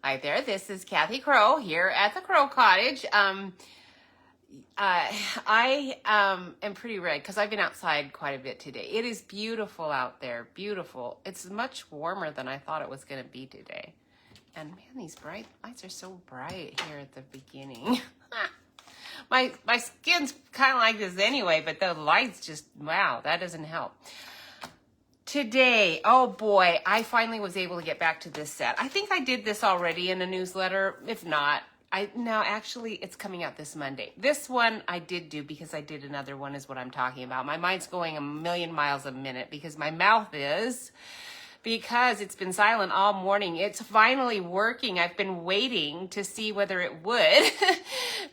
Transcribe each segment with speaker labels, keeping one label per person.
Speaker 1: Hi there, this is Kathy Crow here at the Crow Cottage. I am pretty red because I've been outside quite a bit today. It is beautiful out there, beautiful. It's much warmer than I thought it was going to be today. And man, these bright lights are so bright here at the beginning. My skin's kind of like this anyway, but the lights just, wow, that doesn't help. Today, oh boy, I finally was able to get back to this set. I think I did this already in a newsletter. If not, actually it's coming out this Monday. This one I did do because I did another one is what I'm talking about. My mind's going a million miles a minute because my mouth is, because it's been silent all morning. It's finally working. I've been waiting to see whether it would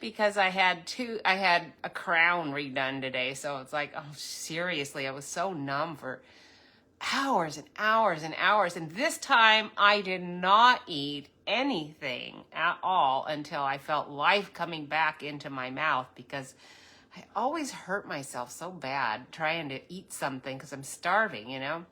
Speaker 1: because I had a crown redone today. So it's like, oh, seriously, I was so numb for hours and hours and hours. And this time I did not eat anything at all until I felt life coming back into my mouth, because I always hurt myself so bad trying to eat something because I'm starving, you know?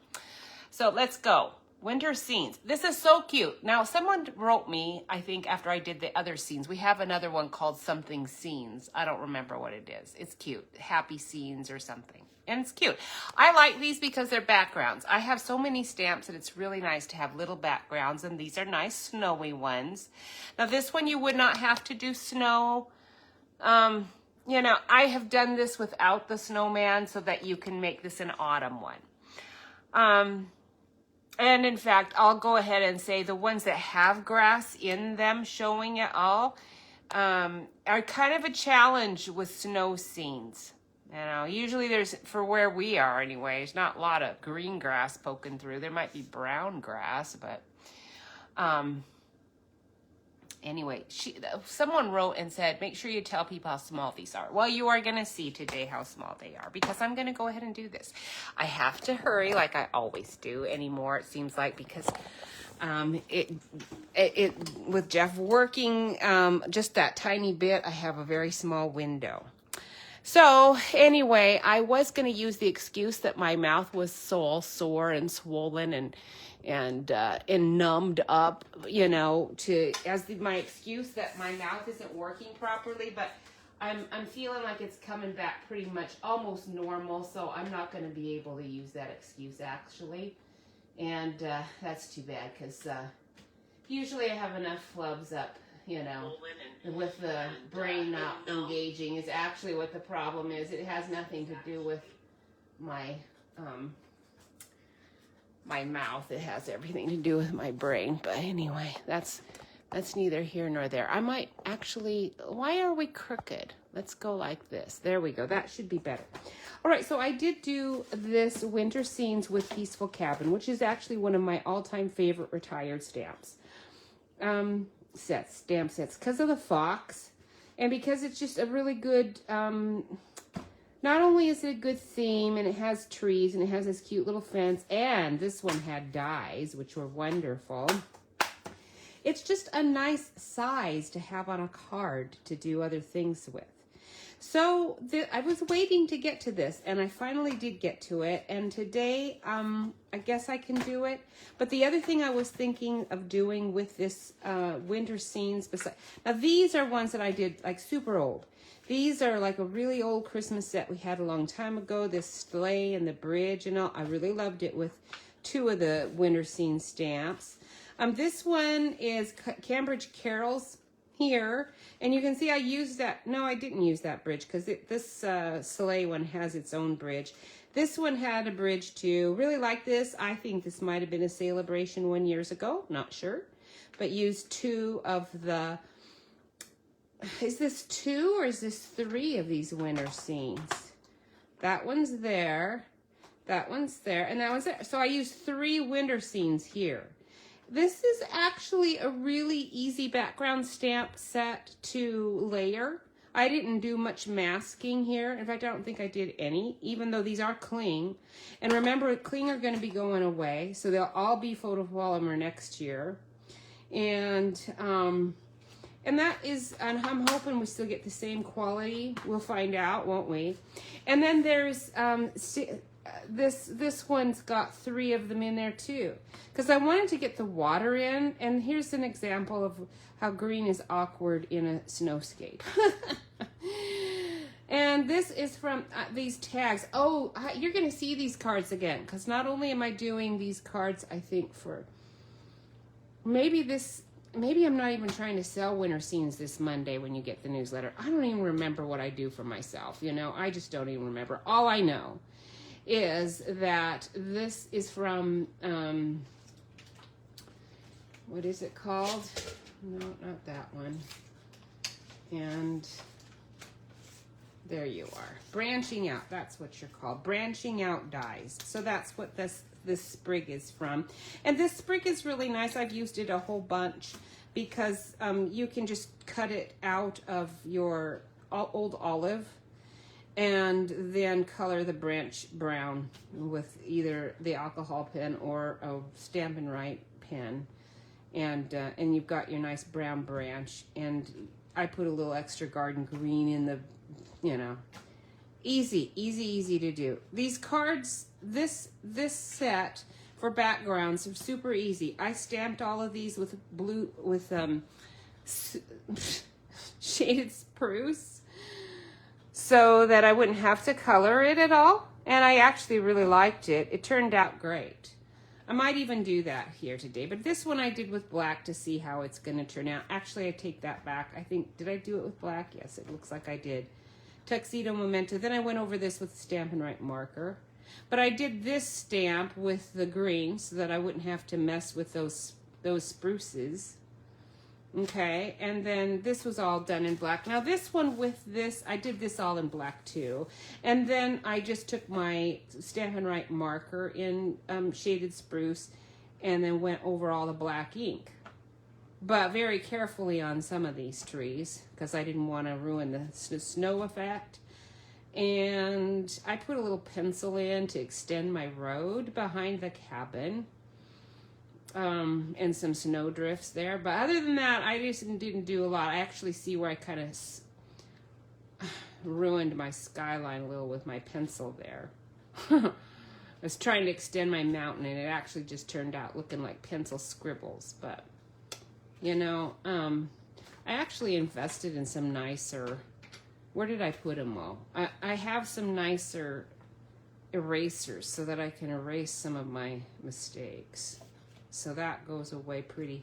Speaker 1: So let's go. Winter scenes. This is so cute. Now, someone wrote me, I think after I did the other scenes, we have another one called something scenes. I don't remember what it is. It's cute. Happy scenes or something. And it's cute. I like these because they're backgrounds. I have so many stamps that it's really nice to have little backgrounds, and these are nice snowy ones. Now this one you would not have to do snow. You know, I have done this without the snowman so that you can make this an autumn one. And in fact, I'll go ahead and say the ones that have grass in them showing it all are kind of a challenge with snow scenes. You know, usually there's, for where we are anyway, there's not a lot of green grass poking through. There might be brown grass, but anyway, someone wrote and said, make sure you tell people how small these are. Well, you are going to see today how small they are because I'm going to go ahead and do this. I have to hurry like I always do anymore, it seems like, because with Jeff working just that tiny bit, I have a very small window. So anyway, I was going to use the excuse that my mouth was so sore and swollen and numbed up, you know, as my excuse that my mouth isn't working properly, but I'm feeling like it's coming back pretty much almost normal, so I'm not going to be able to use that excuse actually, and that's too bad because usually I have enough flubs up, you know, with the brain not engaging is actually what the problem is. It has nothing to do with my my mouth. It has everything to do with my brain. But anyway, that's neither here nor there. I might actually, why are we crooked? Let's go like this. There we go. That should be better. All right, so I did do this Winter Scenes with Peaceful Cabin, which is actually one of my all-time favorite retired stamps. Stamp sets, because of the fox, and because it's just a really good, not only is it a good theme, and it has trees, and it has this cute little fence, and this one had dies, which were wonderful. It's just a nice size to have on a card to do other things with. So I was waiting to get to this, and I finally did get to it, and today I guess I can do it. But the other thing I was thinking of doing with this winter scenes, now these are ones that I did like super old. These are like a really old Christmas set we had a long time ago, this sleigh and the bridge and all. I really loved it with two of the winter scene stamps. This one is Cambridge Carols here, and you can see I used that. No, I didn't use that bridge because this sleigh one has its own bridge. This one had a bridge too. Really like this. I think this might have been a celebration one years ago. Not sure, but used two of the. Is this two or is this three of these winter scenes? That one's there. That one's there, and that one's there. So I used three winter scenes here. This is actually a really easy background stamp set to layer. I didn't do much masking here. In fact, I don't think I did any, even though these are cling. And remember, cling are going to be going away, so they'll all be photopolymer next year. And that is, and I'm hoping we still get the same quality. We'll find out, won't we? And then there's this one's got 3 of them in there too, because I wanted to get the water in. And here's an example of how green is awkward in a snowscape. And this is from these tags. Oh, you're going to see these cards again, because not only am I doing these cards, I think for maybe I'm not even trying to sell winter scenes this Monday when you get the newsletter. I don't even remember what I do for myself. I just don't even remember. All I know is that this is from, what is it called? No, not that one. And there you are. Branching Out. That's what you're called. Branching Out dies. So that's what this sprig is from. And this sprig is really nice. I've used it a whole bunch because you can just cut it out of your old olive and then color the branch brown with either the alcohol pen or a Stampin' Write pen. And you've got your nice brown branch. And I put a little extra garden green in the, easy to do. These cards, this set for backgrounds are super easy. I stamped all of these with blue, with shaded spruce so that I wouldn't have to color it at all. And I actually really liked it. It turned out great. I might even do that here today, but this one I did with black to see how it's going to turn out. Actually, I take that back. I think, did I do it with black? Yes, it looks like I did. Tuxedo Memento. Then I went over this with Stampin' Write marker. But I did this stamp with the green so that I wouldn't have to mess with those spruces. Okay, and then this was all done in black. Now this one with this, I did this all in black too. And then I just took my Stampin' Write marker in shaded spruce and then went over all the black ink. But very carefully on some of these trees because I didn't want to ruin the snow effect. And I put a little pencil in to extend my road behind the cabin. And some snow drifts there. But other than that, I just didn't do a lot. I actually see where I kind of ruined my skyline a little with my pencil there. I was trying to extend my mountain and it actually just turned out looking like pencil scribbles. But, I actually invested in some nicer, where did I put them all? I have some nicer erasers so that I can erase some of my mistakes. So that goes away pretty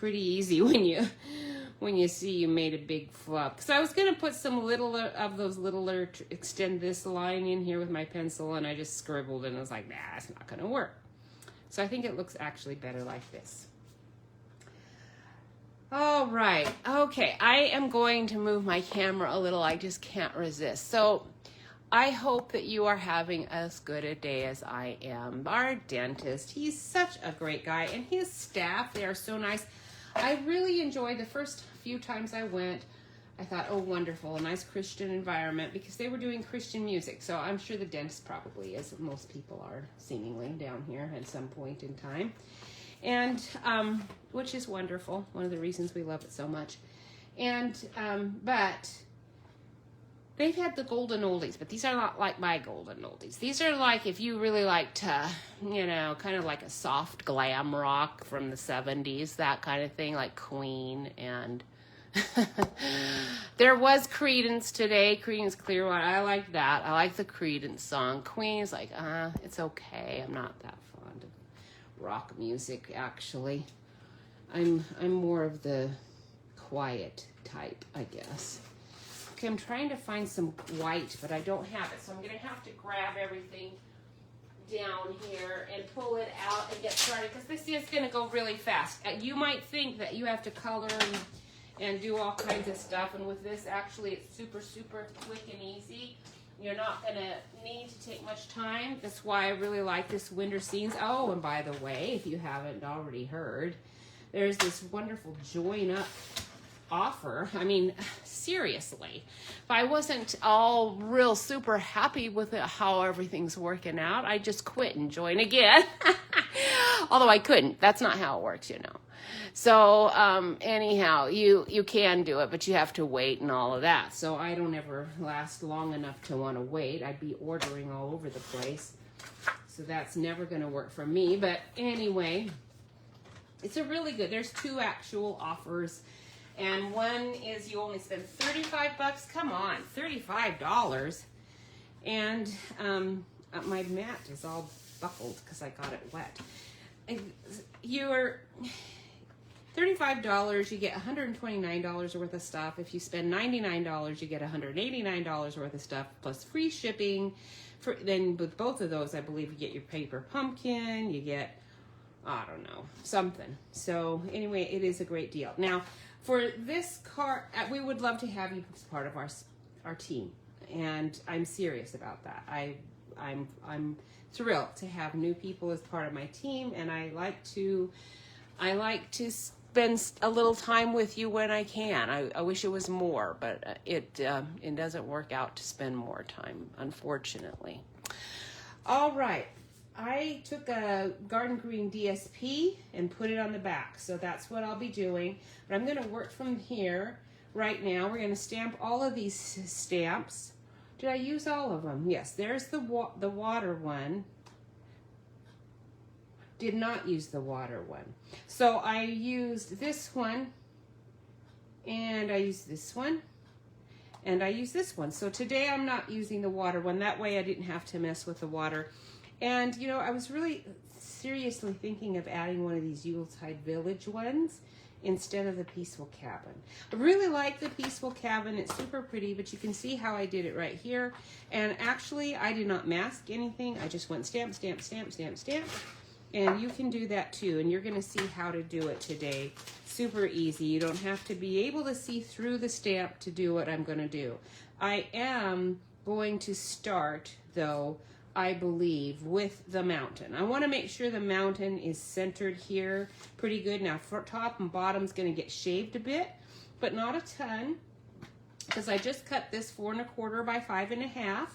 Speaker 1: easy when you see you made a big flub. Because I was going to put some of those littler, extend this line in here with my pencil, and I just scribbled and I was like, nah, it's not going to work. So I think it looks actually better like this. All right. Okay, I am going to move my camera a little. I just can't resist. So I hope that you are having as good a day as I am. Our dentist, he's such a great guy, and his staff, they are so nice. I really enjoyed the first few times I went. I thought, oh, wonderful, a nice Christian environment, because they were doing Christian music. So I'm sure the dentist probably is. Most people are seemingly down here at some point in time. And, which is wonderful. One of the reasons we love it so much. And, but they've had the golden oldies, but these are not like my golden oldies. These are like if you really like to, kind of like a soft glam rock from the 70s, that kind of thing, like Queen. And there was Creedence today, Creedence Clearwater. I like that. I like the Creedence song. Queen's like, it's okay. I'm not that fond of rock music, actually. I'm more of the quiet type, I guess. Okay, I'm trying to find some white, but I don't have it. So I'm going to have to grab everything down here and pull it out and get started, because this is going to go really fast. You might think that you have to color and do all kinds of stuff, and with this, actually, it's super, super quick and easy. You're not going to need to take much time. That's why I really like this winter scenes. Oh, and by the way, if you haven't already heard, there's this wonderful join up offer. I mean, seriously, if I wasn't all real super happy with how everything's working out, I'd just quit and join again. Although I couldn't. That's not how it works, So anyhow, you can do it, but you have to wait and all of that. So I don't ever last long enough to want to wait. I'd be ordering all over the place. So that's never going to work for me. But anyway, it's a really good, there's 2 actual offers. And one is you only spend 35 bucks. Come on, $35. And my mat is all buckled because I got it wet. You're $35, you get $129 worth of stuff. If you spend $99, you get $189 worth of stuff plus free shipping. Then with both of those, I believe you get your paper pumpkin, you get, I don't know, something. So anyway, it is a great deal. Now, for this cart, we would love to have you as part of our team, and I'm serious about that. I'm thrilled to have new people as part of my team, and I like to spend a little time with you when I can. I wish it was more, but it doesn't work out to spend more time, unfortunately. All right. I took a Garden Green DSP and put it on the back, so that's what I'll be doing. But I'm going to work from here right now. We're going to stamp all of these stamps. Did I use all of them? Yes, there's the water one. Did not use the water one. So I used this one, and I used this one, and I used this one. So today I'm not using the water one. That way I didn't have to mess with the water. And, you know, I was really seriously thinking of adding one of these Yuletide Village ones instead of the Peaceful Cabin. I really like the Peaceful Cabin. It's super pretty, but you can see how I did it right here. And actually, I did not mask anything. I just went stamp, stamp, stamp, stamp, stamp. And you can do that too. And you're going to see how to do it today. Super easy. You don't have to be able to see through the stamp to do what I'm going to do. I am going to start, though, I believe, with the mountain. I want to make sure the mountain is centered here pretty good. Now, top and bottom's going to get shaved a bit, but not a ton, because I just cut this 4 1/4 by 5 1/2,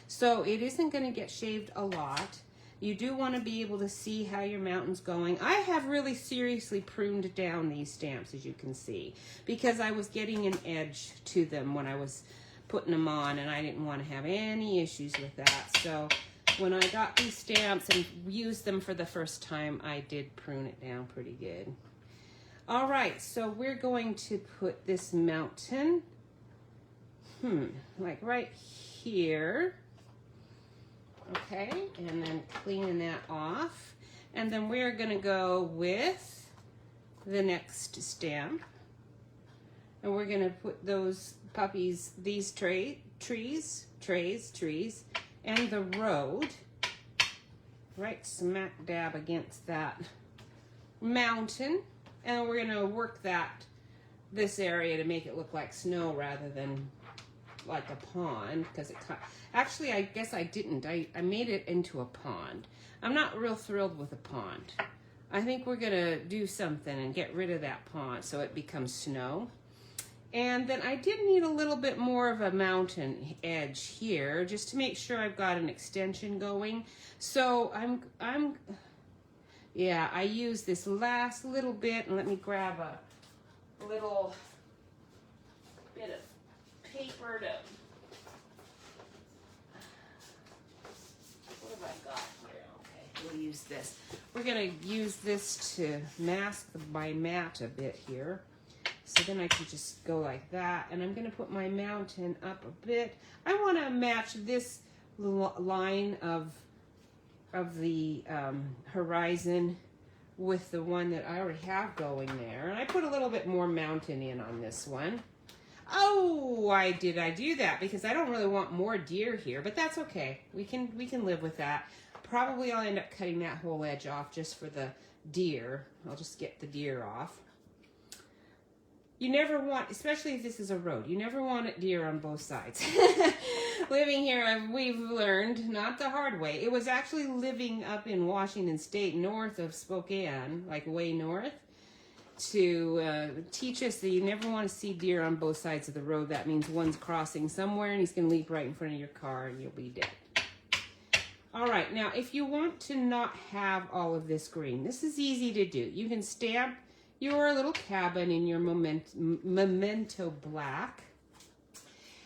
Speaker 1: so it isn't going to get shaved a lot. You do want to be able to see how your mountain's going. I have really seriously pruned down these stamps, as you can see, because I was getting an edge to them when I was putting them on, and I didn't want to have any issues with that. So when I got these stamps and used them for the first time, I did prune it down pretty good. All right, so we're going to put this mountain, like right here. Okay, and then cleaning that off. And then we're gonna go with the next stamp. And we're gonna put those puppies, these trees, and the road right smack dab against that mountain. And we're gonna work this area to make it look like snow rather than like a pond, because actually I guess I didn't. I made it into a pond. I'm not real thrilled with a pond. I think we're gonna do something and get rid of that pond so it becomes snow. And then I did need a little bit more of a mountain edge here just to make sure I've got an extension going. So I use this last little bit, and let me grab a little bit of paper to, what have I got here? Okay, we'll use this. We're gonna use this to mask my mat a bit here. So then I can just go like that, and I'm gonna put my mountain up a bit. I wanna match this line of the horizon with the one that I already have going there. And I put a little bit more mountain in on this one. Oh, why did I do that? Because I don't really want more deer here, but that's okay. We can live with that. Probably I'll end up cutting that whole edge off just for the deer. I'll just get the deer off. You never want, especially if this is a road, you never want deer on both sides. Living here, we've learned, not the hard way. It was actually living up in Washington State, north of Spokane, like way north, to teach us that you never want to see deer on both sides of the road. That means one's crossing somewhere and he's going to leap right in front of your car and you'll be dead. All right, now if you want to not have all of this green, this is easy to do. You can stamp your little cabin in your memento black.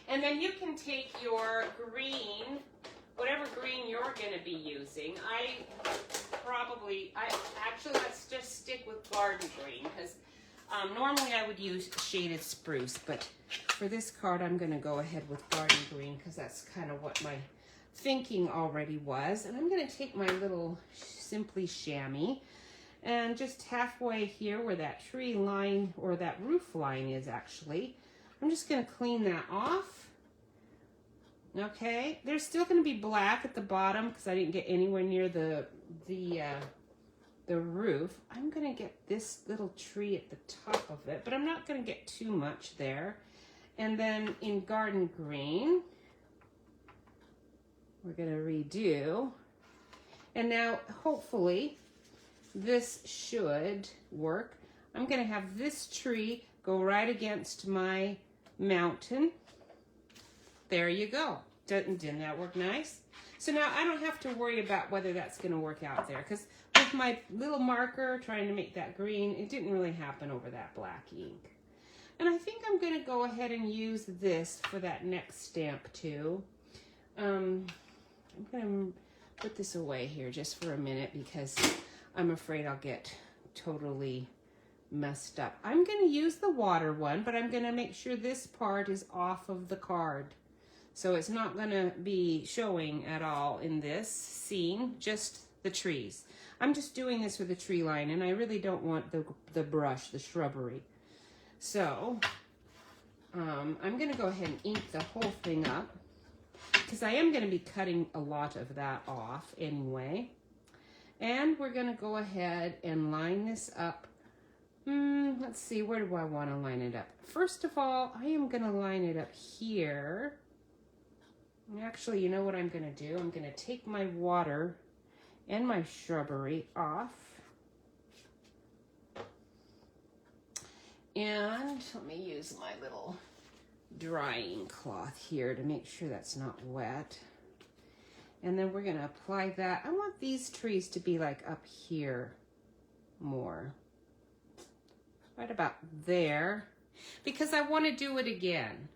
Speaker 1: And then you can take your green whatever green you're going to be using. Actually, let's just stick with garden green, because normally I would use shaded spruce, but for this card I'm going to go ahead with garden green because that's kind of what my thinking already was. And I'm going to take my little Simply Chamois and just halfway here where that tree line or that roof line is actually, I'm just going to clean that off. Okay, there's still going to be black at the bottom because I didn't get anywhere near the roof. I'm going to get this little tree at the top of it, but I'm not going to get too much there. And then in garden green, we're going to redo. And now, hopefully, this should work. I'm going to have this tree go right against my mountain. There you go. Didn't that work nice? So now I don't have to worry about whether that's going to work out there, because with my little marker trying to make that green, it didn't really happen over that black ink. And I think I'm going to go ahead and use this for that next stamp too. I'm going to put this away here just for a minute because I'm afraid I'll get totally messed up. I'm going to use the water one, but I'm going to make sure this part is off of the card. So it's not going to be showing at all in this scene, just the trees. I'm just doing this with the tree line, and I really don't want the brush, the shrubbery. So I'm going to go ahead and ink the whole thing up because I am going to be cutting a lot of that off anyway. And we're going to go ahead and line this up. Let's see, where do I want to line it up? First of all, I am going to line it up here. Actually, you know what I'm going to do? I'm going to take my water and my shrubbery off. And let me use my little drying cloth here to make sure that's not wet. And then we're going to apply that. I want these trees to be like up here more. Right about there. Because I want to do it again.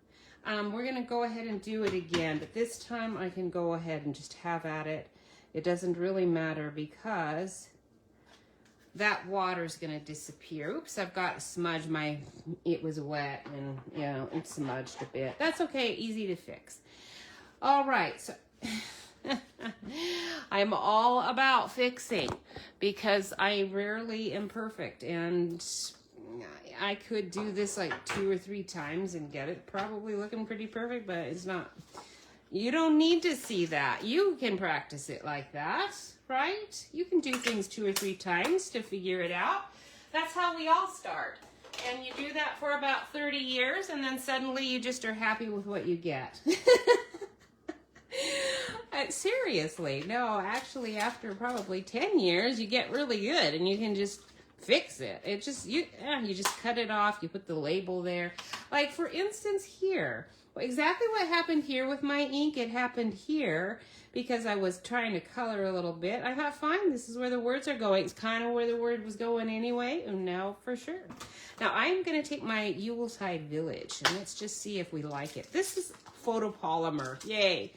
Speaker 1: We're going to go ahead and do it again, but this time I can go ahead and just have at it. It doesn't really matter because that water is going to disappear. Oops, I've got to smudge it was wet and, you know, it smudged a bit. That's okay, easy to fix. All right, so I'm all about fixing because I rarely am perfect, and I could do this like 2 or 3 times and get it probably looking pretty perfect, but it's not. You don't need to see that. You can practice it like that, right? You can do things 2 or 3 times to figure it out. That's how we all start. And you do that for about 30 years, and then suddenly you just are happy with what you get. Seriously, no, actually after probably 10 years, you get really good and you can just fix it. It just, you just cut it off, you put the label there. Like for instance here, exactly what happened here with my ink, it happened here because I was trying to color a little bit. I thought, fine, this is where the words are going. It's kind of where the word was going anyway, and now for sure. Now I'm going to take my Yuletide Village and let's just see if we like it. This is photopolymer, yay.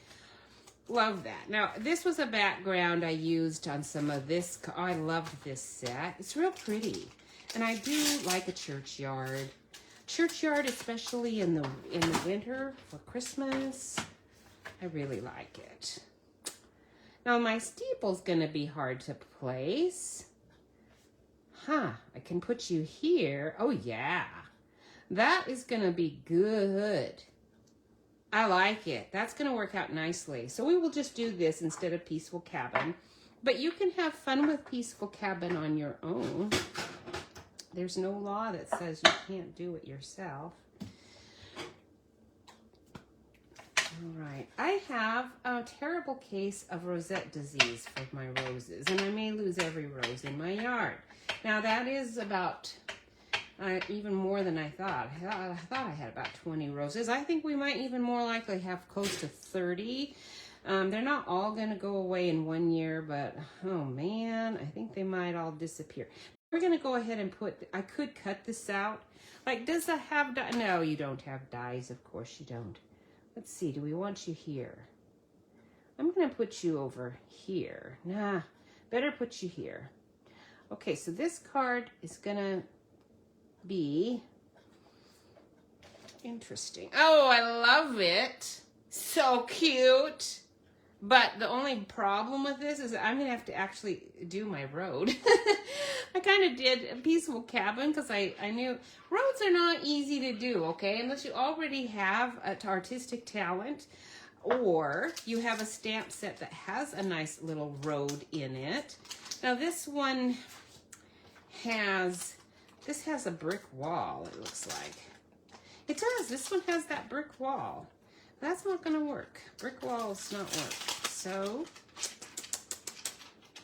Speaker 1: Love that. Now, this was a background I used on some of this. I loved this set. It's real pretty. And I do like a churchyard. Churchyard, especially in the winter for Christmas. I really like it. Now, my steeple's going to be hard to place. I can put you here. Oh, yeah. That is going to be good. I like it. That's going to work out nicely. So we will just do this instead of Peaceful Cabin. But you can have fun with Peaceful Cabin on your own. There's no law that says you can't do it yourself. All right. I have a terrible case of rosette disease for my roses, and I may lose every rose in my yard. Now that is about even more than I thought. I thought I had about 20 roses. I think we might even more likely have close to 30. They're not all going to go away in 1 year, but oh man, I think they might all disappear. We're going to go ahead and I could cut this out. Like, does it have dye? No, you don't have dyes. Of course you don't. Let's see. Do we want you here? I'm going to put you over here. Nah, better put you here. Okay, so this card is going to be interesting. Oh, I love it. So cute. But the only problem with this is that I'm going to have to actually do my road. I kind of did a Peaceful Cabin because I knew roads are not easy to do, okay? Unless you already have an artistic talent or you have a stamp set that has a nice little road in it. Now this one has a brick wall, it looks like. It does. This one has that brick wall. That's not going to work. Brick walls not work. So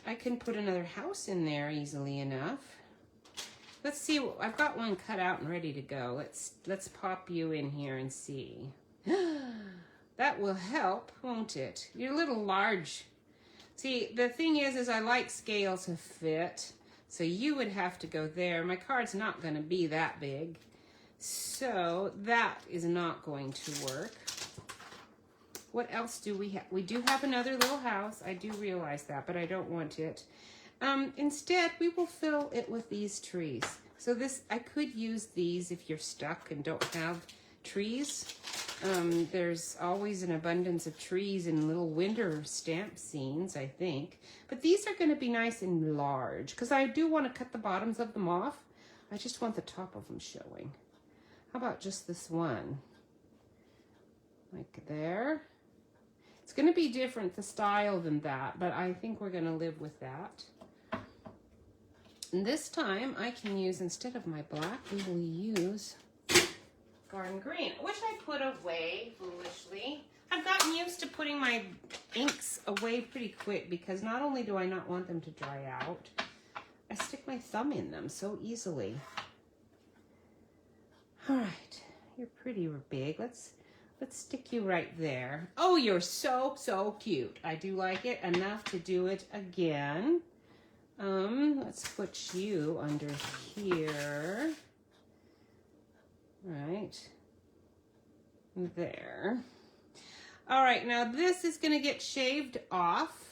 Speaker 1: I can put another house in there easily enough. Let's see. I've got one cut out and ready to go. Let's pop you in here and see. That will help, won't it? You're a little large. See, the thing is I like scale to fit. So you would have to go there. My card's not going to be that big. So that is not going to work. What else do we have? We do have another little house. I do realize that, but I don't want it. Instead, we will fill it with these trees. So I could use these if you're stuck and don't have trees. There's always an abundance of trees in little winter stamp scenes, I think. But these are going to be nice and large because I do want to cut the bottoms of them off. I just want the top of them showing. How about just this one? Like there. It's going to be different, the style than that, but I think we're going to live with that. And this time I can use, instead of my black, we will use garden green, which I put away foolishly. I've gotten used to putting my inks away pretty quick because not only do I not want them to dry out, I stick my thumb in them so easily. All right, you're pretty big. Let's stick you right there. Oh, you're so, so cute. I do like it enough to do it again. Let's put you under here. Right. There. All right, now this is going to get shaved off.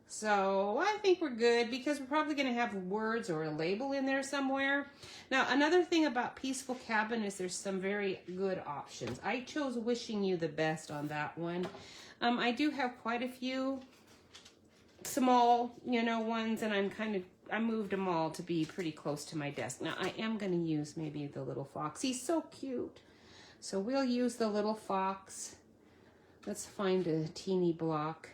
Speaker 1: So I think we're good because we're probably going to have words or a label in there somewhere. Now, another thing about Peaceful Cabin is there's some very good options. I chose Wishing You the Best on that one. I do have quite a few small, ones, and I moved them all to be pretty close to my desk. Now, I am going to use maybe the little fox. He's so cute. So we'll use the little fox. Let's find a teeny block.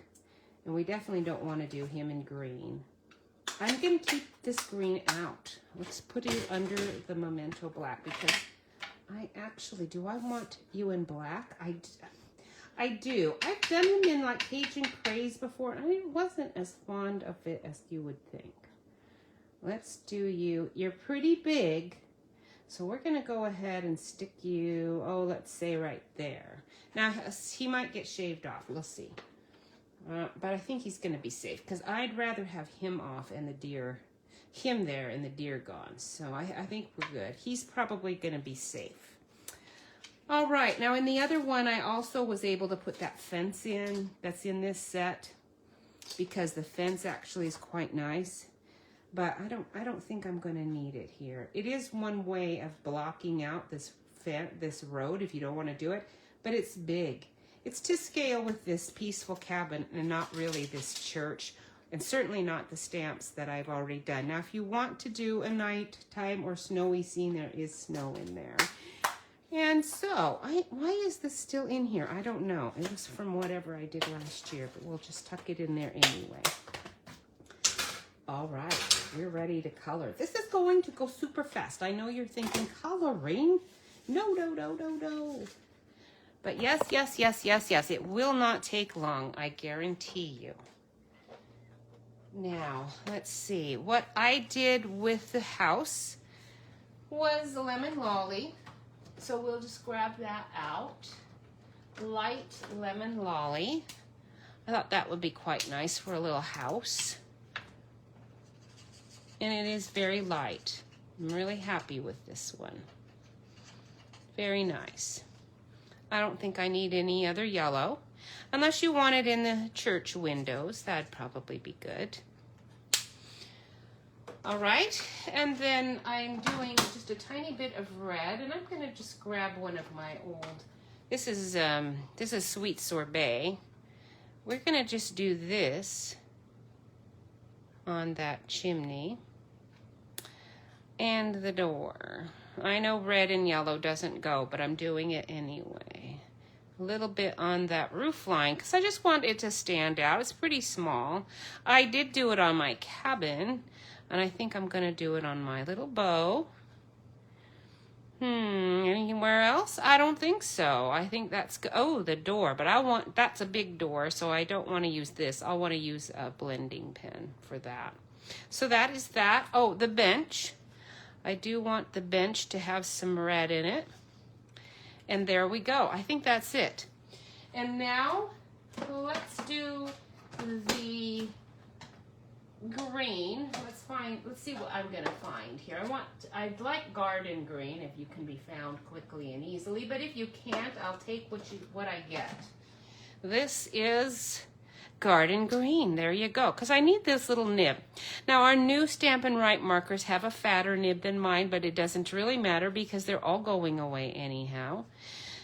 Speaker 1: And we definitely don't want to do him in green. I'm going to keep this green out. Let's put it under the Memento Black because do I want you in black? I do. I've done them in like Cajun Craze before, and I wasn't as fond of it as you would think. Let's do you. You're pretty big, so we're going to go ahead and stick you, let's say right there. Now, he might get shaved off. We'll see. But I think he's going to be safe because I'd rather have him off and him there and the deer gone. So I think we're good. He's probably going to be safe. All right. Now in the other one, I also was able to put that fence in that's in this set because the fence actually is quite nice. But I don't think I'm going to need it here. It is one way of blocking out this road if you don't want to do it, but it's big. It's to scale with this Peaceful Cabin and not really this church, and certainly not the stamps that I've already done. Now, if you want to do a nighttime or snowy scene, there is snow in there. And so, why is this still in here? I don't know. It was from whatever I did last year, but we'll just tuck it in there anyway. All right, we're ready to color. This is going to go super fast. I know you're thinking, coloring? No. But yes, it will not take long, I guarantee you. Now, let's see. What I did with the house was the Lemon Lolly. So we'll just grab that out. Light Lemon Lolly. I thought that would be quite nice for a little house. And it is very light. I'm really happy with this one. Very nice. I don't think I need any other yellow. Unless you want it in the church windows, that'd probably be good. All right, and then I'm doing just a tiny bit of red, and I'm gonna just grab one of my old, this is sweet sorbet. We're gonna just do this on that chimney and the door. I know red and yellow doesn't go, but I'm doing it anyway. A little bit on that roof line because I just want it to stand out. It's pretty small. I did do it on my cabin, and I think I'm gonna do it on my little bow. Anywhere else? I don't think so. I think that's, oh, the door, but that's a big door, so I don't want to use this. I'll want to use a blending pen for that. So that is that. Oh, the bench. I do want the bench to have some red in it. And there we go. I think that's it. And now let's do the green. Let's see what I'm gonna find here. I'd like garden green if you can be found quickly and easily, but if you can't, I'll take what I get. This is garden green. There you go. Because I need this little nib. Now our new Stampin' Write markers have a fatter nib than mine, but it doesn't really matter because they're all going away anyhow.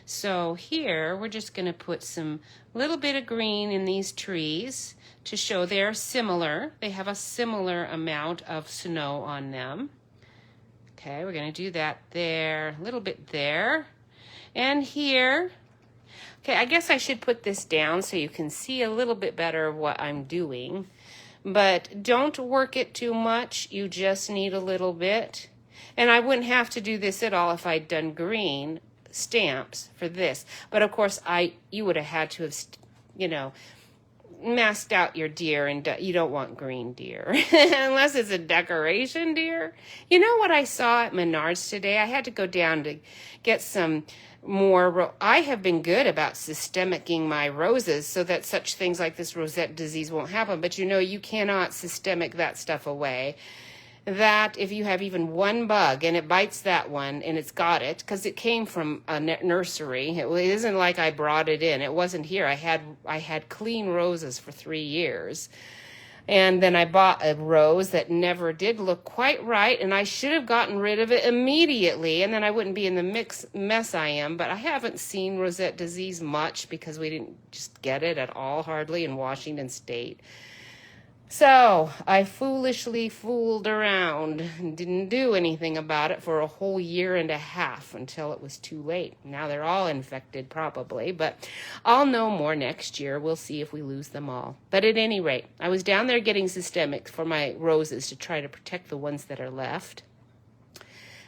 Speaker 1: So here we're just going to put some little bit of green in these trees to show they're similar. They have a similar amount of snow on them. Okay, we're going to do that there, a little bit there, and here. Okay, I guess I should put this down so you can see a little bit better what I'm doing. But don't work it too much. You just need a little bit. And I wouldn't have to do this at all if I'd done green stamps for this. But of course, you would have had to have, masked out your deer, and you don't want green deer unless it's a decoration deer. You know what I saw at Menards today? I had to go down to get some more. I have been good about systemicing my roses so that such things like this rosette disease won't happen, but you cannot systemic that stuff away. That if you have even one bug and it bites that one and it's got it, because it came from a nursery. It isn't like I brought it in. It wasn't here. I had clean roses for 3 years. And then I bought a rose that never did look quite right, and I should have gotten rid of it immediately, and then I wouldn't be in the mess I am. But I haven't seen rosette disease much because we didn't just get it at all, hardly, in Washington State. So I foolishly fooled around and didn't do anything about it for a whole year and a half until it was too late. Now they're all infected probably, but I'll know more next year. We'll see if we lose them all. But at any rate, I was down there getting systemics for my roses to try to protect the ones that are left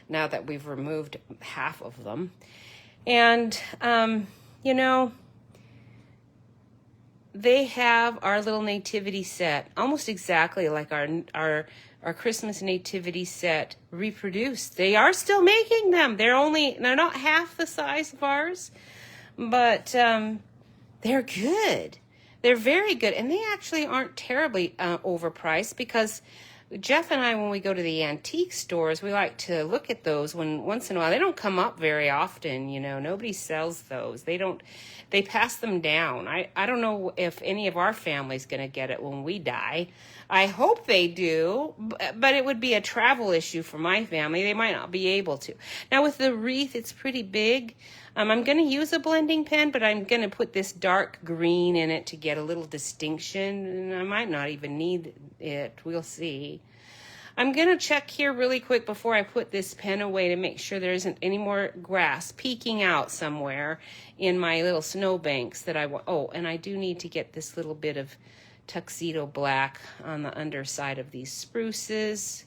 Speaker 1: now that we've removed half of them. And, they have our little nativity set, almost exactly like our Christmas nativity set reproduced. They are still making them. They're not half the size of ours, but they're good. They're very good, and they actually aren't terribly overpriced because Jeff and I, when we go to the antique stores, we like to look at those once in a while. They don't come up very often, Nobody sells those. They pass them down. I don't know if any of our family's going to get it when we die. I hope they do, but it would be a travel issue for my family. They might not be able to. Now with the wreath, it's pretty big. I'm going to use a blending pen, but I'm going to put this dark green in it to get a little distinction. And I might not even need it. We'll see. I'm going to check here really quick before I put this pen away to make sure there isn't any more grass peeking out somewhere in my little snowbanks that I want. Oh, and I do need to get this little bit of tuxedo black on the underside of these spruces.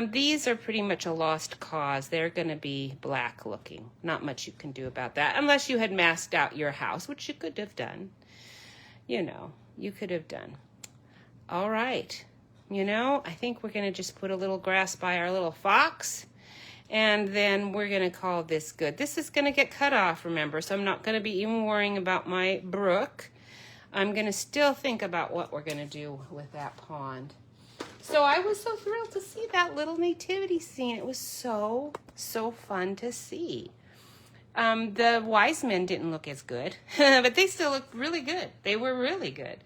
Speaker 1: These are pretty much a lost cause. They're going to be black looking. Not much you can do about that unless you had masked out your house, which you could have done. You could have done. All right. I think we're going to just put a little grass by our little fox, and then we're going to call this good. This is going to get cut off, remember, so I'm not going to be even worrying about my brook. I'm going to still think about what we're going to do with that pond. So I was so thrilled to see that little nativity scene. It was so fun to see. The wise men didn't look as good, but they still looked really good. They were really good.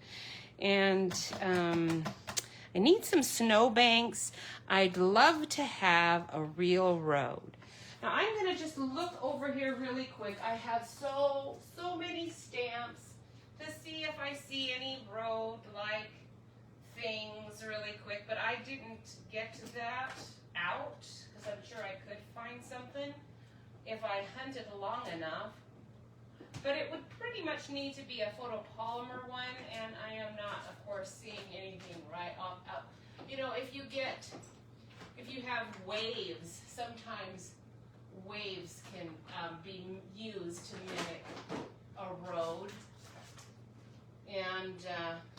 Speaker 1: And I need some snowbanks. I'd love to have a real road. Now I'm gonna just look over here really quick. I have so many stamps to see if I see any road-like things really quick, but I didn't get that out because I'm sure I could find something if I hunted long enough. But it would pretty much need to be a photopolymer one, and I am not, of course, seeing anything right off out. You know, if you have waves, sometimes waves can be used to mimic a road. And,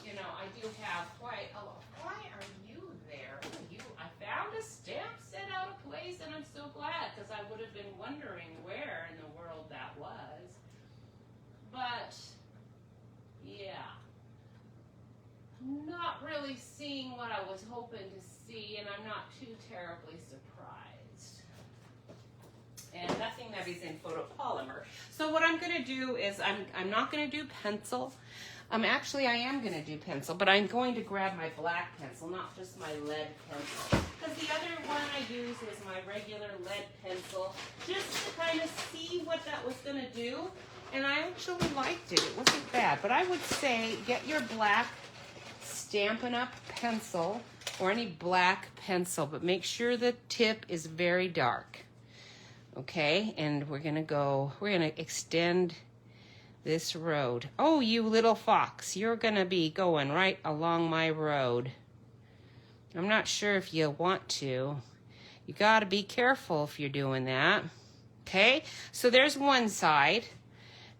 Speaker 1: you know, I do have quite a lot. Why are you there? I found a stamp set out of place, and I'm so glad, because I would have been wondering where in the world that was. But, yeah, not really seeing what I was hoping to see, and I'm not too terribly surprised. And nothing that is in photopolymer. So what I'm going to do is I'm not going to do pencil. Actually, I am going to do pencil, but I'm going to grab my black pencil, not just my lead pencil. Because the other one I use is my regular lead pencil, just to kind of see what that was going to do. And I actually liked it. It wasn't bad. But I would say get your black Stampin' Up! Pencil or any black pencil, but make sure the tip is very dark. Okay, and we're going to extend this road. Oh, you little fox, you're going to be going right along my road. I'm not sure if you want to. You got to be careful if you're doing that. Okay, so there's one side.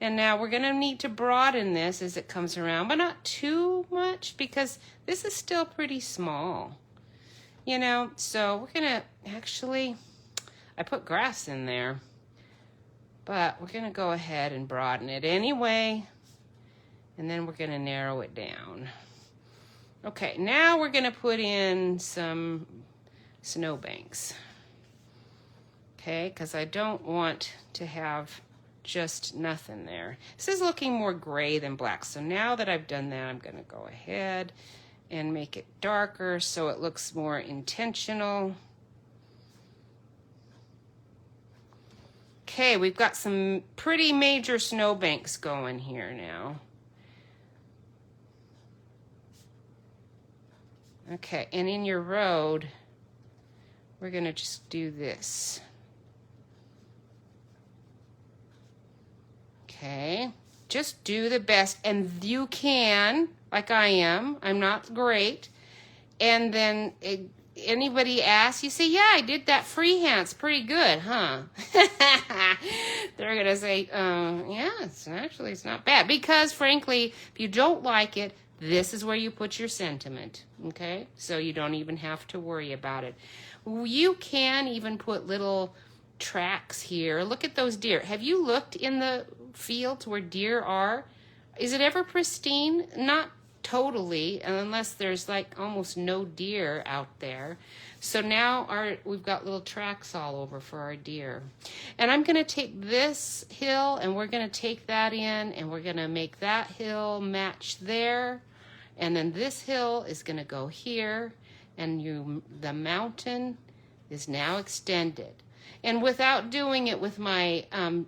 Speaker 1: And now we're going to need to broaden this as it comes around, but not too much because this is still pretty small. You know, so we're going to actually, I put grass in there. But we're going to go ahead and broaden it anyway. And then we're going to narrow it down. Okay, now we're going to put in some snowbanks. Okay, because I don't want to have just nothing there. This is looking more gray than black. So now that I've done that, I'm going to go ahead and make it darker so it looks more intentional. Okay, we've got some pretty major snowbanks going here now. Okay, and in your road, we're going to just do this. Okay, just do the best, and you can, like I am, I'm not great, and then anybody asks, you say, yeah, I did that freehand, it's pretty good, huh? They're going to say, yeah, it's not bad, because frankly, if you don't like it, this is where you put your sentiment, okay? So you don't even have to worry about it. You can even put little tracks here. Look at those deer. Have you looked in the fields where deer are? Is it ever pristine? Not totally, unless there's like almost no deer out there. So now we've got little tracks all over for our deer. And I'm going to take this hill and we're going to take that in and we're going to make that hill match there. And then this hill is going to go here, and the mountain is now extended. And without doing it with my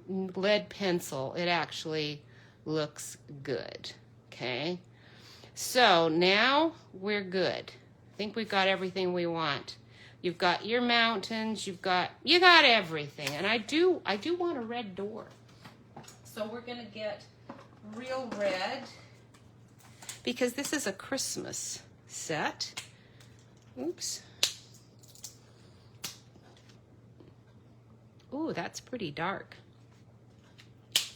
Speaker 1: lead pencil, it actually looks good, okay? So now we're good. I think we've got everything we want. You've got your mountains, you got everything. And I do want a red door. So we're going to get real red because this is a Christmas set. Oops. Ooh, that's pretty dark.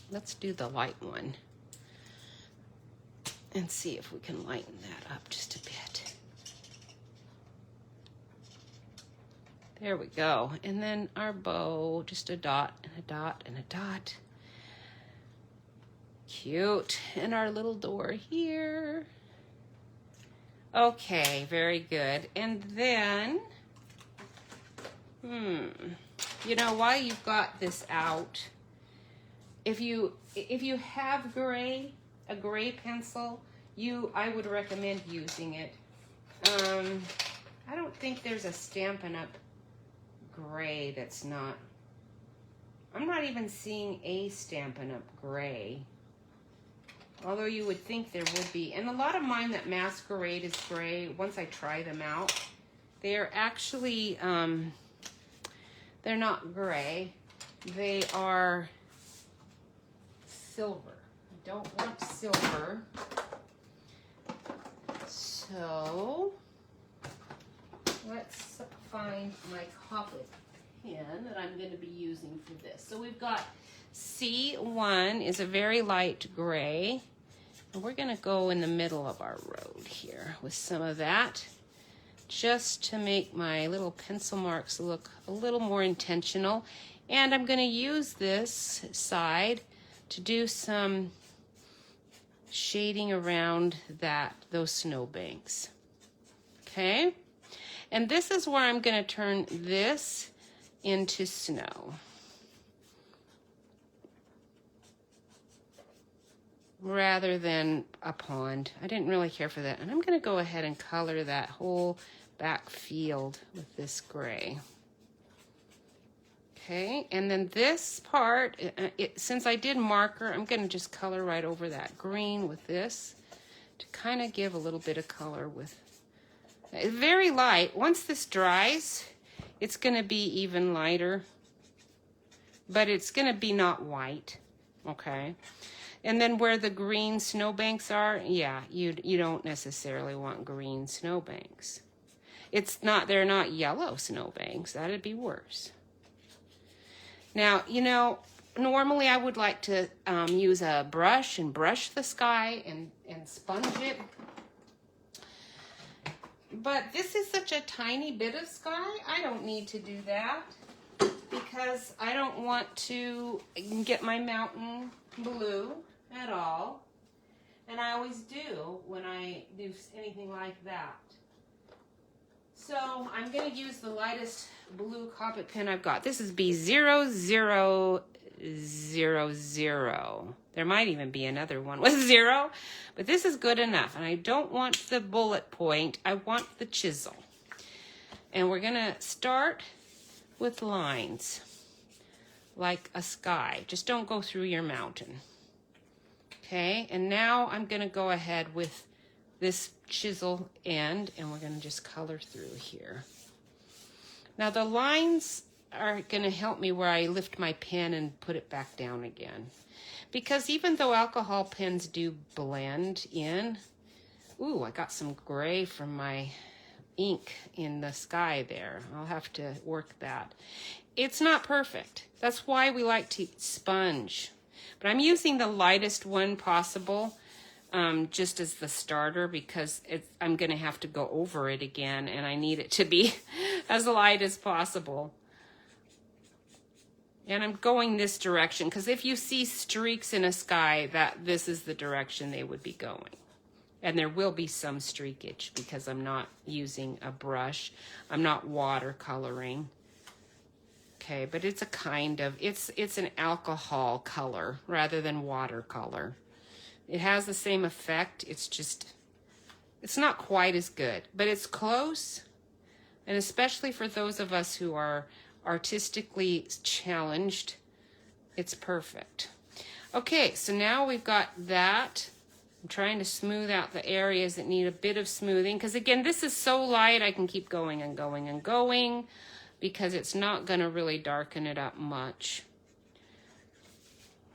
Speaker 1: Let's do the light one and see if we can lighten that up just a bit. There we go. And then our bow, just a dot and a dot and a dot. Cute. And our little door here. Okay, very good. And then, you know, while you've got this out, if you have gray, a gray pencil, I would recommend using it. I don't think there's a Stampin' Up! Gray that's not. I'm not even seeing a Stampin' Up! Gray. Although you would think there would be. And a lot of mine that masquerade as gray, once I try them out, they're actually, they're not gray. They are silver. I don't want silver. So, let's find my Copic pen that I'm going to be using for this. So we've got C1 is a very light gray. And we're going to go in the middle of our road here with some of that, just to make my little pencil marks look a little more intentional. And I'm going to use this side to do some shading around those snowbanks. Okay? And this is where I'm going to turn this into snow. Rather than a pond. I didn't really care for that. And I'm going to go ahead and color that whole back field with this gray. Okay, and then this part, since I did marker, I'm going to just color right over that green with this to kind of give a little bit of color with. It's very light. Once this dries, it's going to be even lighter, but it's going to be not white. Okay. And then where the green snowbanks are, yeah, you don't necessarily want green snowbanks. They're not yellow snowbanks. That'd be worse. Now, normally I would like to use a brush and brush the sky and sponge it. But this is such a tiny bit of sky, I don't need to do that because I don't want to get my mountain blue at all, and I always do when I do anything like that. So I'm going to use the lightest blue Copic pen I've got. This is B0000. There might even be another one with 0, but this is good enough. And I don't want the bullet point, I want the chisel. And we're going to start with lines like a sky. Just don't go through your mountain. Okay, and now I'm going to go ahead with this chisel end, and we're going to just color through here. Now the lines are going to help me where I lift my pen and put it back down again. Because even though alcohol pens do blend in, ooh, I got some gray from my ink in the sky there. I'll have to work that. It's not perfect. That's why we like to sponge. But I'm using the lightest one possible just as the starter because I'm going to have to go over it again and I need it to be as light as possible. And I'm going this direction because if you see streaks in a sky, this is the direction they would be going. And there will be some streakage because I'm not using a brush. I'm not watercoloring. Okay, but it's a kind of, it's an alcohol color rather than watercolor. It has the same effect, it's not quite as good, but it's close. And especially for those of us who are artistically challenged, it's perfect. Okay, so now we've got that. I'm trying to smooth out the areas that need a bit of smoothing, because again, this is so light, I can keep going and going and going, because it's not going to really darken it up much.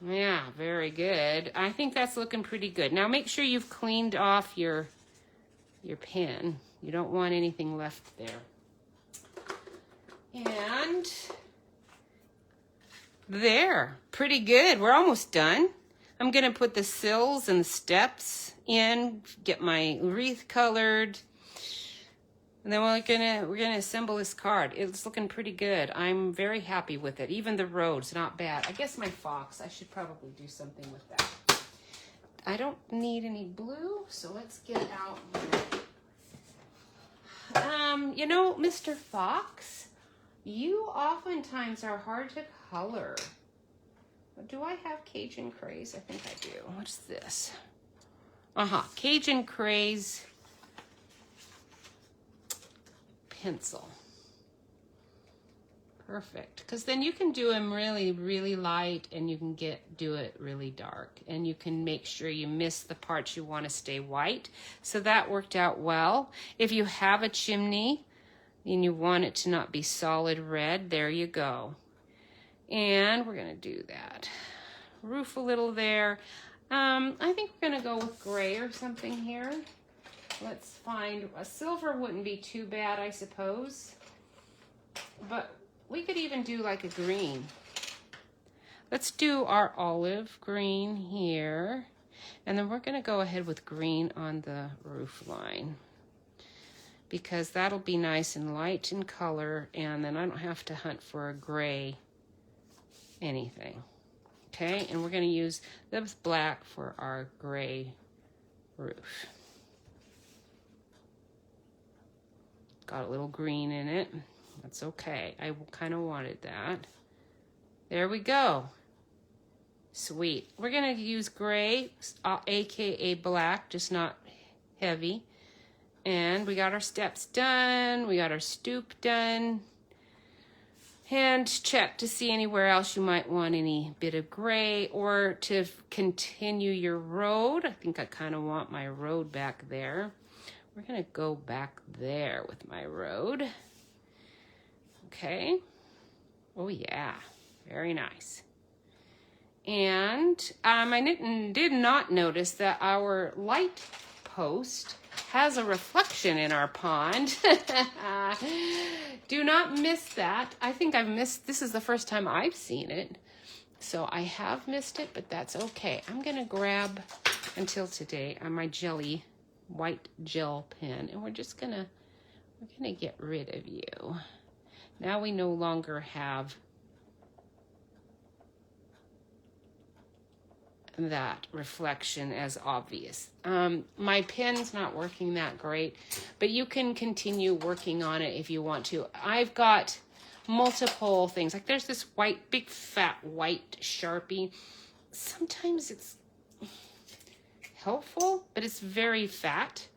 Speaker 1: Yeah, very good. I think that's looking pretty good. Now make sure you've cleaned off your pen. You don't want anything left there. And there, pretty good. We're almost done. I'm going to put the sills and the steps in, get my wreath colored. And then we're gonna assemble this card. It's looking pretty good. I'm very happy with it. Even the road's not bad. I guess my fox, I should probably do something with that. I don't need any blue, so let's get out. Mr. Fox, you oftentimes are hard to color. Do I have Cajun Craze? I think I do. What's this? Cajun Craze pencil. Perfect, because then you can do them really, really light, and you can do it really dark, and you can make sure you miss the parts you want to stay white. So that worked out well. If you have a chimney and you want it to not be solid red, there you go. And we're gonna do that. Roof a little there. I think we're gonna go with gray or something here. Let's find a silver. Wouldn't be too bad, I suppose, but we could even do like a green. Let's do our olive green here. And then we're gonna go ahead with green on the roof line, because that'll be nice and light in color, and then I don't have to hunt for a gray anything. Okay, and we're gonna use this black for our gray roof. Got a little green in it. That's okay. I kind of wanted that. There we go. Sweet. We're going to use gray, aka black, just not heavy. And we got our steps done. We got our stoop done. And check to see anywhere else you might want any bit of gray, or to continue your road. I think I kind of want my road back there. We're going to go back there with my road. Okay. Oh yeah, very nice. And I did not notice that our light post has a reflection in our pond. Do not miss that. I think this is the first time I've seen it. So I have missed it, but that's okay. I'm gonna grab, until today, my white gel pen, and we're gonna get rid of you. Now we no longer have that reflection as obvious. My pen's not working that great, but you can continue working on it if you want to. I've got multiple things. Like there's this big fat white Sharpie. Sometimes it's helpful, but it's very fat.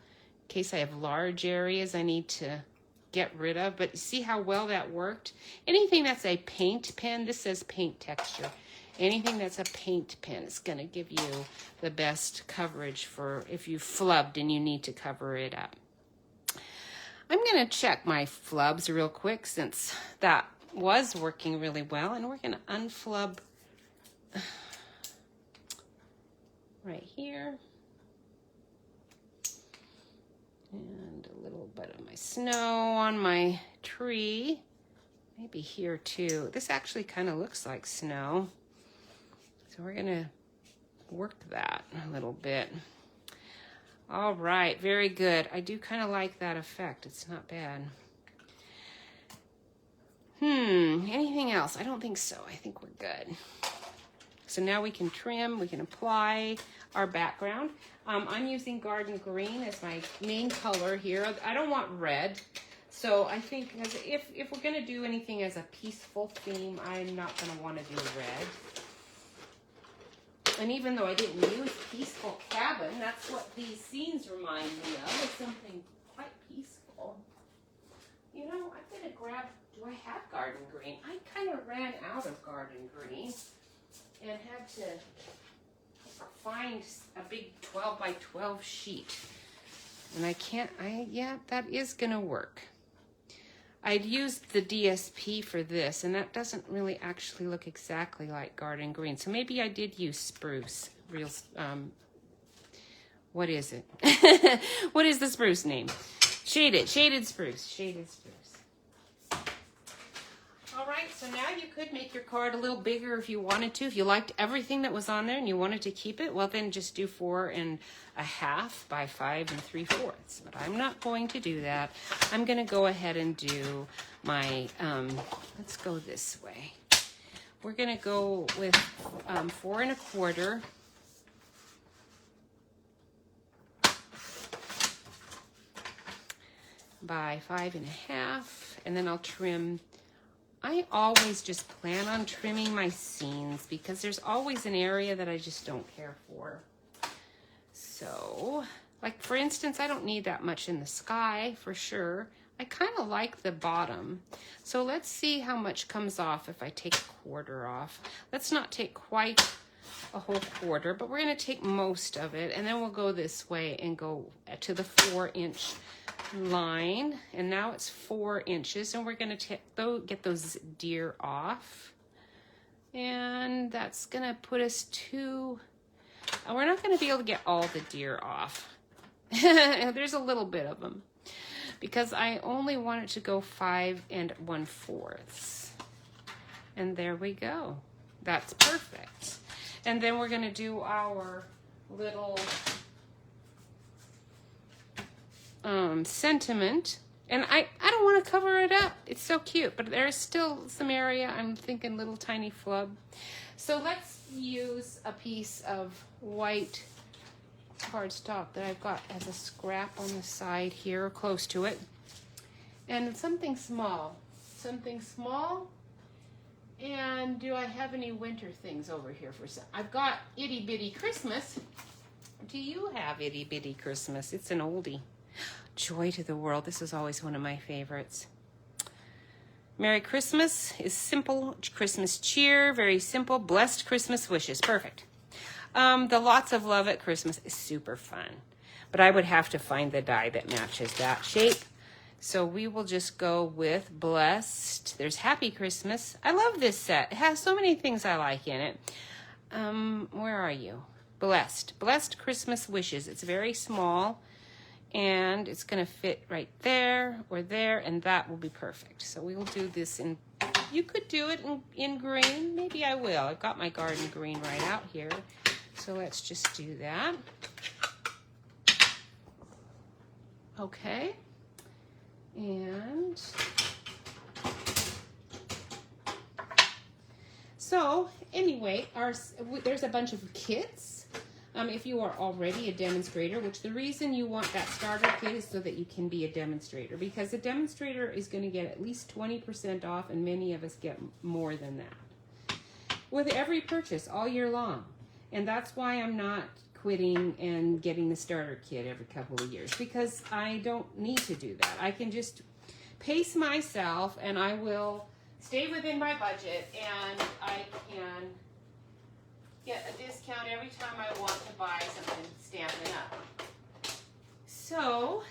Speaker 1: In case I have large areas I need to get rid of, but see how well that worked? Anything that's a paint pen, this says paint texture. Anything that's a paint pen is going to give you the best coverage for if you flubbed and you need to cover it up. I'm going to check my flubs real quick, since that was working really well, and we're going to unflub right here. And a little bit of my snow on my tree. Maybe here too. This actually kind of looks like snow. So we're gonna work that a little bit. All right, very good. I do kind of like that effect. It's not bad. Anything else? I don't think so. I think we're good. So now we can trim, we can apply our background. I'm using garden green as my main color here. I don't want red. So I think if we're going to do anything as a peaceful theme, I'm not going to want to do red. And even though I didn't use Peaceful Cabin, that's what these scenes remind me of. It's something quite peaceful. You know, I'm going to grab, do I have garden green? I kind of ran out of garden green and had to find a big 12 by 12 sheet. And yeah, that is going to work. I'd used the DSP for this, and that doesn't really actually look exactly like garden green. So maybe I did use spruce. What is it? What is the spruce name? Shaded spruce. All right, so now you could make your card a little bigger if you wanted to. If you liked everything that was on there and you wanted to keep it, well, then just do 4 1/2 by 5 3/4. But I'm not going to do that. I'm going to go ahead and do my, let's go this way. We're going to go with 4 1/4. By 5 1/2, and then I'll trim I always just plan on trimming my scenes because there's always an area that I just don't care for. So, like for instance, I don't need that much in the sky for sure. I kind of like the bottom. So let's see how much comes off if I take a quarter off. Let's not take quite a whole quarter, but we're going to take most of it, and then we'll go this way and go to the 4-inch line. And now it's 4 inches, and we're going to get those deer off. And that's going to put us to... We're not going to be able to get all the deer off. There's a little bit of them, because I only want it to go 5 1/4. And there we go. That's perfect. And then we're going to do our little sentiment. And I don't want to cover it up. It's so cute, but there's still some area. I'm thinking little tiny flub. So let's use a piece of white cardstock that I've got as a scrap on the side here, close to it. And something small. Something small. And do I have any winter things over here for some? I've got Itty Bitty Christmas. Do you have Itty Bitty Christmas? It's an oldie. Joy to the World. This is always one of my favorites. Merry Christmas is simple Christmas cheer. Very simple. Blessed Christmas wishes. Perfect. The Lots of Love at Christmas is super fun. But I would have to find the die that matches that shape. So we will just go with Blessed. There's Happy Christmas. I love this set. It has so many things I like in it. Where are you? Blessed. Blessed Christmas Wishes. It's very small. And it's going to fit right there or there. And that will be perfect. So we will do this in... You could do it in green. Maybe I will. I've got my garden green right out here. So let's just do that. Okay. And so anyway, there's a bunch of kits. If you are already a demonstrator, which the reason you want that starter kit is so that you can be a demonstrator, because a demonstrator is going to get at least 20% off, and many of us get more than that with every purchase all year long. And that's why I'm not quitting and getting the starter kit every couple of years, because I don't need to do that. I can just pace myself, and I will stay within my budget, and I can get a discount every time I want to buy something Stampin' Up. So,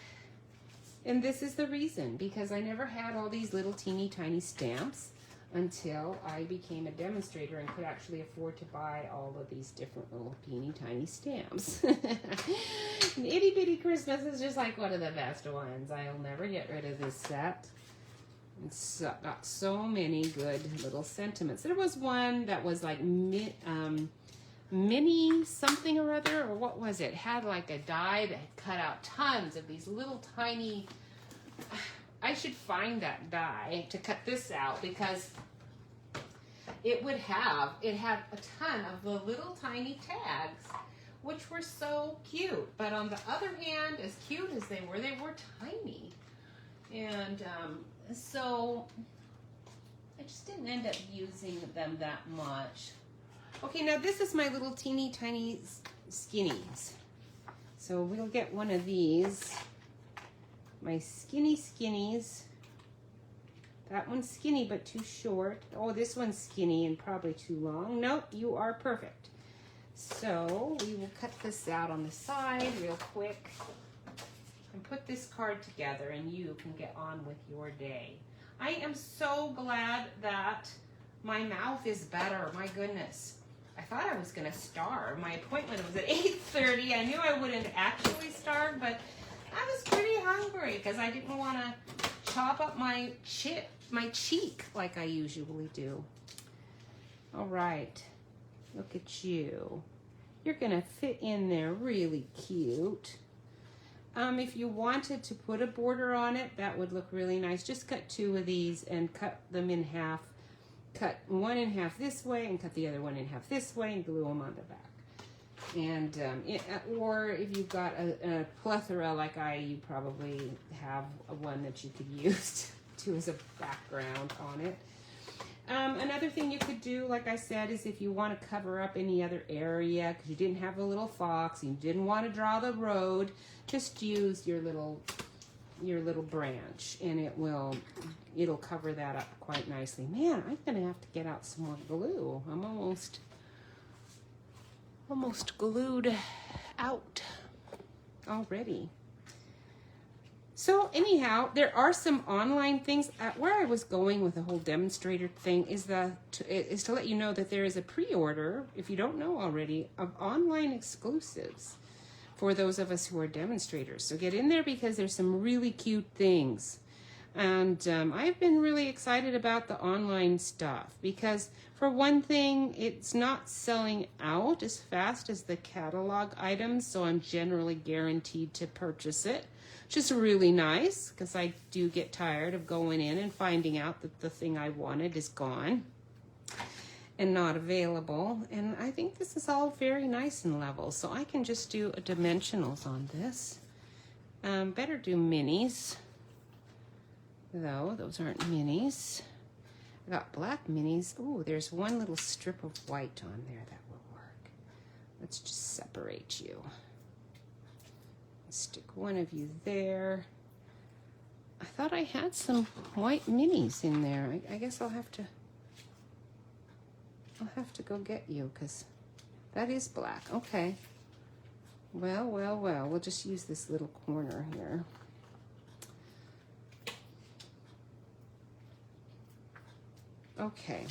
Speaker 1: and this is the reason, because I never had all these little teeny tiny stamps until I became a demonstrator and could actually afford to buy all of these different little teeny tiny stamps. And Itty Bitty Christmas is just like one of the best ones. I'll never get rid of this set. It's got so many good little sentiments. There was one that was like mini something or other, or what was it? It had like a die that cut out tons of these little tiny... I should find that die to cut this out, because it had a ton of the little tiny tags, which were so cute. But on the other hand, as cute as they were tiny. And so I just didn't end up using them that much. Okay, now this is my little teeny tiny skinnies. So we'll get one of these. My skinnies. That one's skinny but too short. Oh, this one's skinny and probably too long. Nope, you are perfect. So we will cut this out on the side real quick and put this card together, and you can get on with your day. I am so glad that my mouth is better. My goodness. I thought I was going to starve. My appointment was at 8:30. I knew I wouldn't actually starve, but I was pretty hungry because I didn't want to chop up my cheek like I usually do. All right, look at you. You're gonna fit in there really cute. If you wanted to put a border on it, that would look really nice. Just cut 2 of these and cut them in half. Cut one in half this way and cut the other one in half this way and glue them on the back. And or if you've got a plethora like you probably have one that you could use to as a background on it.
Speaker 2: Another thing you could do, like I said, is if you want to cover up any other area because you didn't have a little fox and you didn't want to draw the road, just use your little branch and it'll cover that up quite nicely. Man, I'm gonna have to get out some more glue. I'm almost glued out already. So anyhow, there are some online things. Where I was going with the whole demonstrator thing is to let you know that there is a pre-order, if you don't know already, of online exclusives for those of us who are demonstrators. So get in there because there's some really cute things. And I've been really excited about the online stuff because, for one thing, it's not selling out as fast as the catalog items, so I'm generally guaranteed to purchase it. Which is really nice because I do get tired of going in and finding out that the thing I wanted is gone and not available. And I think this is all very nice and level. So I can just do a dimensionals on this. Better do minis. Though, those aren't minis. I got black minis. Ooh, there's one little strip of white on there that will work. Let's just separate you. Stick one of you there. I thought I had some white minis in there. I guess I'll have to go get you because that is black. Okay. Well. We'll just use this little corner here. Okay.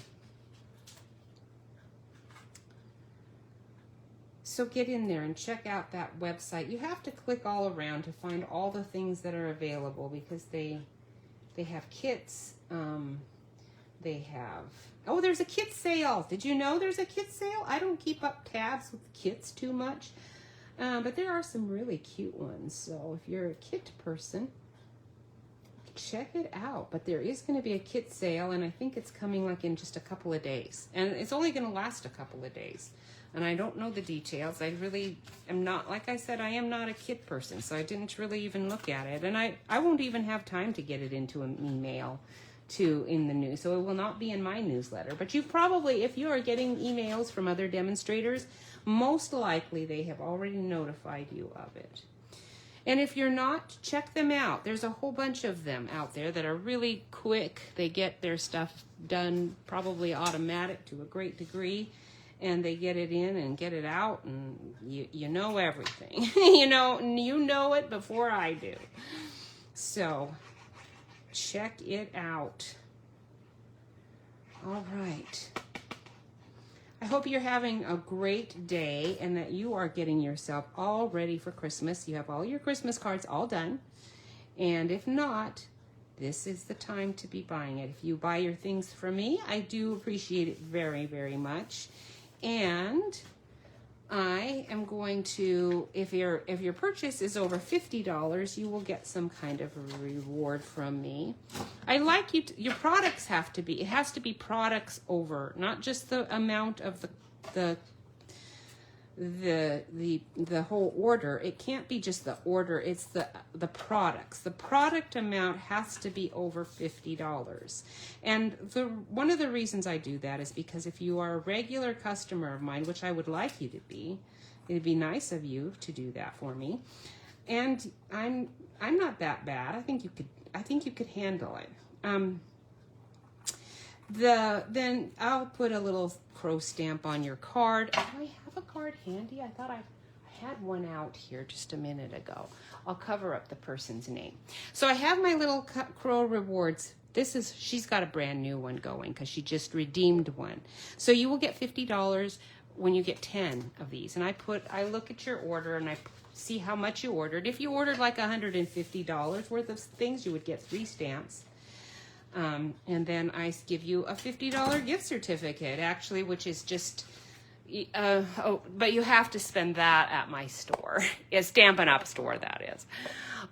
Speaker 2: So get in there and check out that website. You have to click all around to find all the things that are available because they have kits. They have, oh, there's a kit sale. Did you know there's a kit sale? I don't keep up tabs with kits too much, but there are some really cute ones. So if you're a kit person, check it out. But there is going to be a kit sale, and I think it's coming like in just a couple of days, and it's only going to last a couple of days. And I don't know the details. I really am not, like I said, I am not a kit person, so I didn't really even look at it. And I won't even have time to get it into an email in the news, so it will not be in my newsletter. But you probably, if you are getting emails from other demonstrators, most likely they have already notified you of it. And if you're not, check them out. There's a whole bunch of them out there that are really quick. They get their stuff done probably automatic to a great degree. And they get it in and get it out, and you know everything. you know it before I do. So check it out. All right. I hope you're having a great day and that you are getting yourself all ready for Christmas. You have all your Christmas cards all done. And if not, this is the time to be buying it. If you buy your things from me, I do appreciate it very, very much. And I am going to, if your purchase is over $50, you will get some kind of a reward from me. I like you your products it has to be products over, not just the amount of the whole order. It can't be just the order, it's the products. The product amount has to be over $50. And one of the reasons I do that is because if you are a regular customer of mine, which I would like you to be, it'd be nice of you to do that for me. And I'm not that bad. I think you could handle it. Then I'll put a little crow stamp on your card. Do I have a card handy? I thought I had one out here just a minute ago. I'll cover up the person's name. So I have my little crow rewards. She's got a brand new one going because she just redeemed one. So you will get $50 when you get 10 of these. And I look at your order and I see how much you ordered. If you ordered like $150 worth of things, you would get 3 stamps. And then I give you a $50 gift certificate, actually, which is just, but you have to spend that at my store. It's Stampin' Up! Store, that is.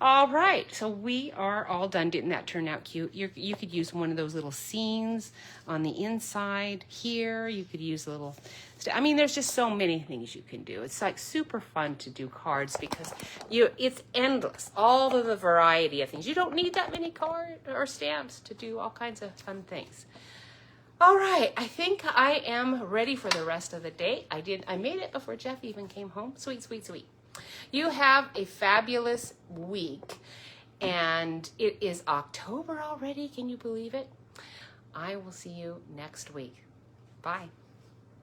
Speaker 2: All right, so we are all done. Didn't that turn out cute? You could use one of those little scenes on the inside here. You could use there's just so many things you can do. It's like super fun to do cards because it's endless. All of the variety of things. You don't need that many cards or stamps to do all kinds of fun things.
Speaker 1: All right, I think I am ready for the rest of the day. I made it before Jeff even came home. Sweet, sweet, sweet. You have a fabulous week, and it is October already. Can you believe it? I will see you next week. Bye.